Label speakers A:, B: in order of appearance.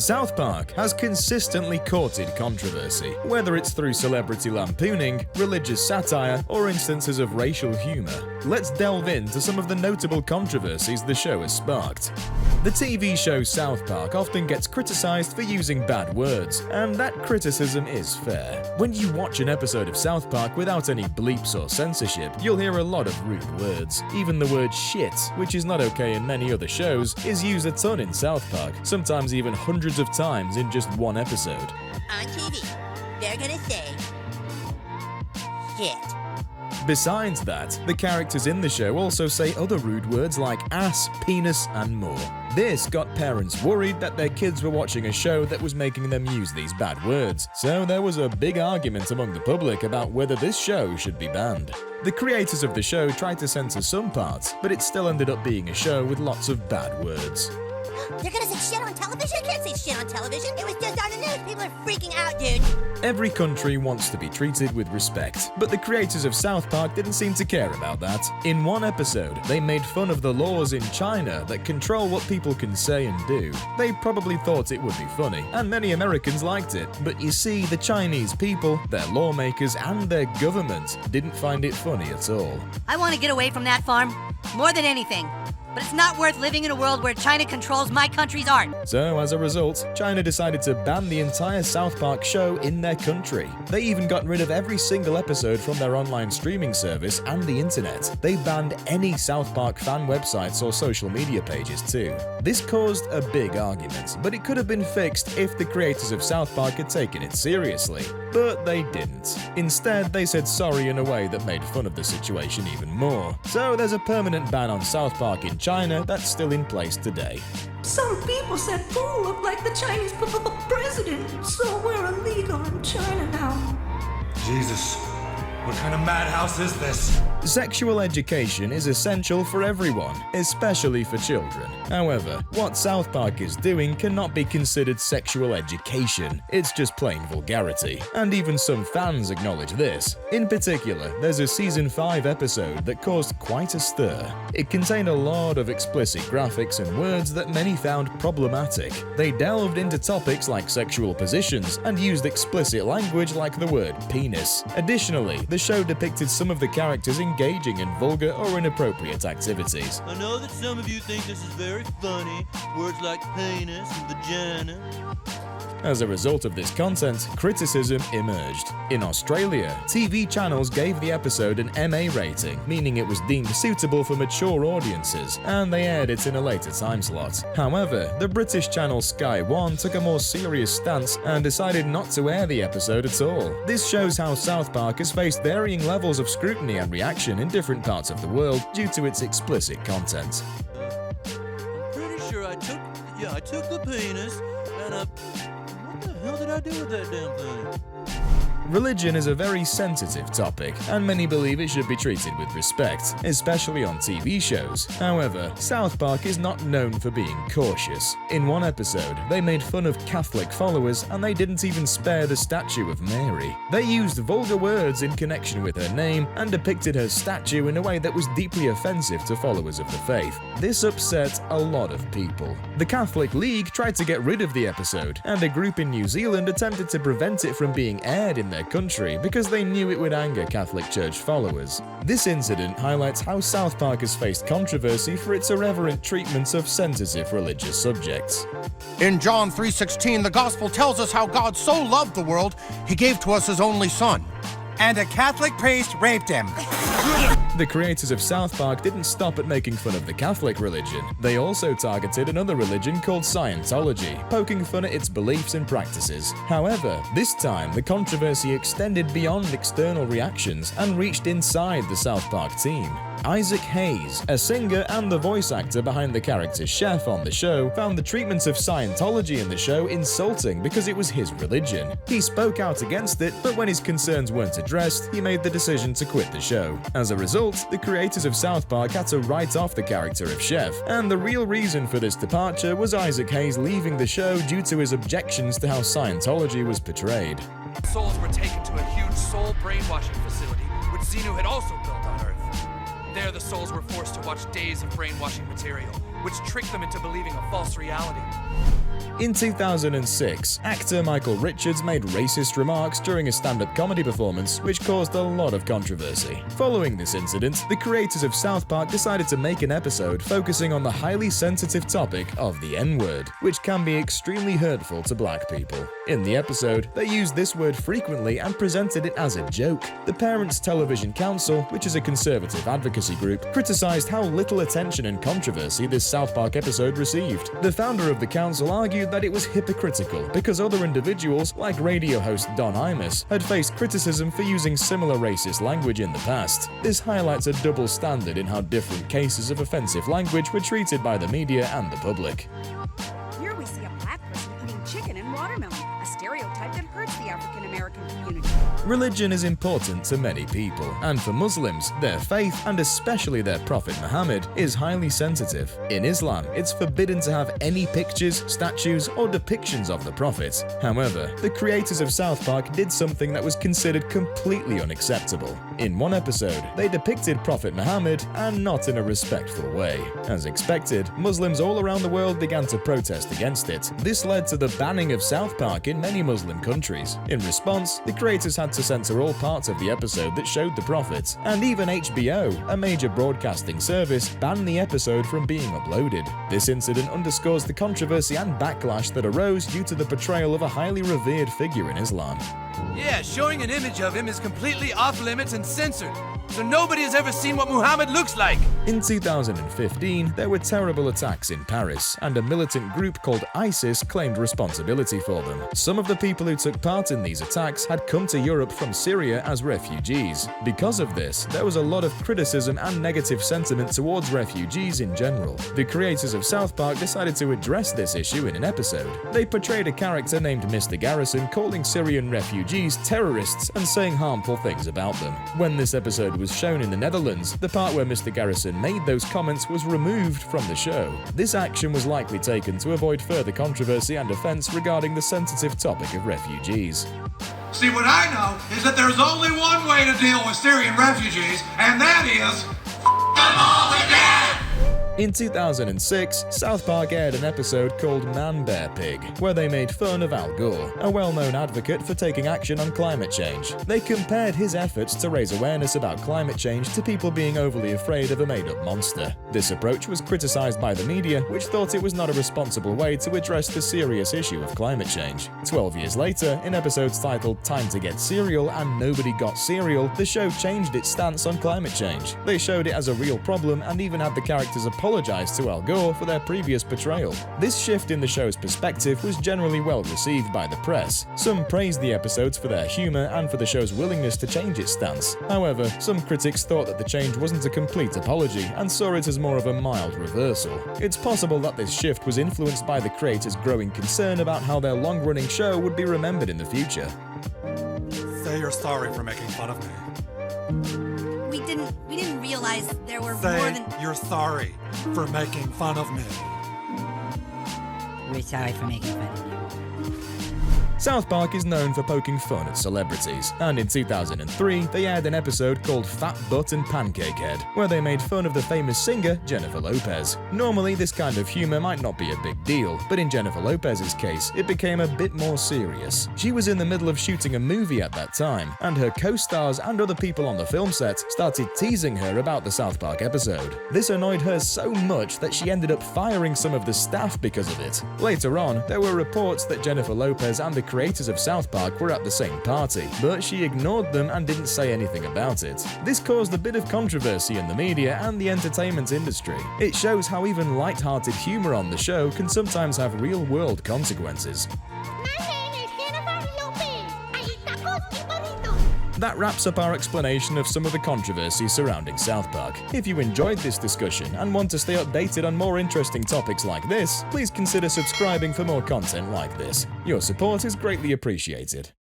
A: South Park has consistently courted controversy, whether it's through celebrity lampooning, religious satire, or instances of racial humor. Let's delve into some of the notable controversies the show has sparked. The TV show South Park often gets criticized for using bad words, and that criticism is fair. When you watch an episode of South Park without any bleeps or censorship, you'll hear a lot of rude words. Even the word shit, which is not okay in many other shows, is used a ton in South Park, sometimes even hundreds of times in just one episode.
B: On TV, they're gonna say shit.
A: Besides that, the characters in the show also say other rude words like ass, penis, and more. This got parents worried that their kids were watching a show that was making them use these bad words, so there was a big argument among the public about whether this show should be banned. The creators of the show tried to censor some parts, but it still ended up being a show with lots of bad words.
B: They're gonna say shit on television? You can't say shit on television. It was just on the news. People are freaking out, dude.
A: Every country wants to be treated with respect, but the creators of South Park didn't seem to care about that. In one episode, they made fun of the laws in China that control what people can say and do. They probably thought it would be funny, and many Americans liked it. But you see, the Chinese people, their lawmakers, and their government didn't find it funny at all.
C: I want to get away from that farm more than anything. But it's not worth living in a world where China controls my country's art.
A: So, as a result, China decided to ban the entire South Park show in their country. They even got rid of every single episode from their online streaming service and the internet. They banned any South Park fan websites or social media pages too. This caused a big argument, but it could have been fixed if the creators of South Park had taken it seriously. But they didn't. Instead, they said sorry in a way that made fun of the situation even more. So there's a permanent ban on South Park in China that's still in place today.
D: Some people said Boo looked like the Chinese president, so we're illegal in China now.
E: Jesus, what kind of madhouse is this?
A: Sexual education is essential for everyone, especially for children. However, what South Park is doing cannot be considered sexual education. It's just plain vulgarity. And even some fans acknowledge this. In particular, there's a Season 5 episode that caused quite a stir. It contained a lot of explicit graphics and words that many found problematic. They delved into topics like sexual positions and used explicit language like the word penis. Additionally, the show depicted some of the characters engaging in vulgar or inappropriate activities.
F: I know that some of you think this is very funny, words like penis and vagina.
A: As a result of this content, criticism emerged. In Australia, TV channels gave the episode an MA rating, meaning it was deemed suitable for mature audiences, and they aired it in a later time slot. However, the British channel Sky One took a more serious stance and decided not to air the episode at all. This shows how South Park has faced varying levels of scrutiny and reaction in different parts of the world due to its explicit content.
F: I'm pretty sure I took the penis and what the hell did I do with that damn thing?
A: Religion is a very sensitive topic, and many believe it should be treated with respect, especially on TV shows. However, South Park is not known for being cautious. In one episode, they made fun of Catholic followers, and they didn't even spare the statue of Mary. They used vulgar words in connection with her name and depicted her statue in a way that was deeply offensive to followers of the faith. This upset a lot of people. The Catholic League tried to get rid of the episode, and a group in New Zealand attempted to prevent it from being aired in their country because they knew it would anger Catholic Church followers. This incident highlights how South Park has faced controversy for its irreverent treatment of sensitive religious subjects.
G: In John 3:16, the gospel tells us how God so loved the world, he gave to us his only son. And a Catholic priest raped him.
A: The creators of South Park didn't stop at making fun of the Catholic religion. They also targeted another religion called Scientology, poking fun at its beliefs and practices. However, this time the controversy extended beyond external reactions and reached inside the South Park team. Isaac Hayes, a singer and the voice actor behind the character Chef on the show, found the treatment of Scientology in the show insulting because it was his religion. He spoke out against it, but when his concerns weren't addressed, he made the decision to quit the show. As a result, the creators of South Park had to write off the character of Chef, and the real reason for this departure was Isaac Hayes leaving the show due to his objections to how Scientology was portrayed.
H: Souls were taken to a huge soul brainwashing facility, which Xenu had also built on Earth. There, the souls were forced to watch days of brainwashing material, which tricked them into believing a false reality.
A: In 2006, actor Michael Richards made racist remarks during a stand-up comedy performance, which caused a lot of controversy. Following this incident, the creators of South Park decided to make an episode focusing on the highly sensitive topic of the N-word, which can be extremely hurtful to black people. In the episode, they used this word frequently and presented it as a joke. The Parents Television Council, which is a conservative advocacy group, criticized how little attention and controversy this South Park episode received. The founder of the council argued that it was hypocritical because other individuals, like radio host Don Imus, had faced criticism for using similar racist language in the past. This highlights a double standard in how different cases of offensive language were treated by the media and the public.
I: Here we see a black person eating chicken and watermelon, a stereotype that hurts the African American community.
A: Religion is important to many people, and for Muslims, their faith, and especially their Prophet Muhammad, is highly sensitive. In Islam, it's forbidden to have any pictures, statues, or depictions of the Prophet. However, the creators of South Park did something that was considered completely unacceptable. In one episode, they depicted Prophet Muhammad, and not in a respectful way. As expected, Muslims all around the world began to protest against it. This led to the banning of South Park in many Muslim countries. In response, the creators had to censor all parts of the episode that showed the Prophet, and even HBO, a major broadcasting service, banned the episode from being uploaded. This incident underscores the controversy and backlash that arose due to the portrayal of a highly revered figure in Islam.
H: Yeah, showing an image of him is completely off limits and censored, so nobody has ever seen what Muhammad looks like.
A: In 2015, there were terrible attacks in Paris, and a militant group called ISIS claimed responsibility for them. Some of the people who took part in these attacks had come to Europe from Syria as refugees. Because of this, there was a lot of criticism and negative sentiment towards refugees in general. The creators of South Park decided to address this issue in an episode. They portrayed a character named Mr. Garrison calling Syrian refugees terrorists and saying harmful things about them. When this episode was shown in the Netherlands, the part where Mr. Garrison made those comments was removed from the show. This action was likely taken to avoid further controversy and offense regarding the sensitive topic of refugees.
E: See, what I know is that there's only one way to deal with Syrian refugees, and that is them all to death!
A: In 2006, South Park aired an episode called Man Bear Pig, where they made fun of Al Gore, a well-known advocate for taking action on climate change. They compared his efforts to raise awareness about climate change to people being overly afraid of a made-up monster. This approach was criticized by the media, which thought it was not a responsible way to address the serious issue of climate change. 12 years later, in episodes titled Time to Get Cereal and Nobody Got Cereal, the show changed its stance on climate change. They showed it as a real problem and even had the characters apologize to Al Gore for their previous portrayal. This shift in the show's perspective was generally well received by the press. Some praised the episodes for their humor and for the show's willingness to change its stance. However, some critics thought that the change wasn't a complete apology and saw it as more of a mild reversal. It's possible that this shift was influenced by the creators' growing concern about how their long-running show would be remembered in the future.
E: Say you're sorry for making fun of me.
C: We didn't realize there were more
E: Say
C: than...
E: you're sorry for making fun of me.
C: We're sorry for making fun of you.
A: South Park is known for poking fun at celebrities, and in 2003, they aired an episode called Fat Butt and Pancake Head, where they made fun of the famous singer Jennifer Lopez. Normally, this kind of humor might not be a big deal, but in Jennifer Lopez's case, it became a bit more serious. She was in the middle of shooting a movie at that time, and her co-stars and other people on the film set started teasing her about the South Park episode. This annoyed her so much that she ended up firing some of the staff because of it. Later on, there were reports that Jennifer Lopez and the creators of South Park were at the same party, but she ignored them and didn't say anything about it. This caused a bit of controversy in the media and the entertainment industry. It shows how even light-hearted humor on the show can sometimes have real-world consequences. That wraps up our explanation of some of the controversies surrounding South Park. If you enjoyed this discussion and want to stay updated on more interesting topics like this, please consider subscribing for more content like this. Your support is greatly appreciated.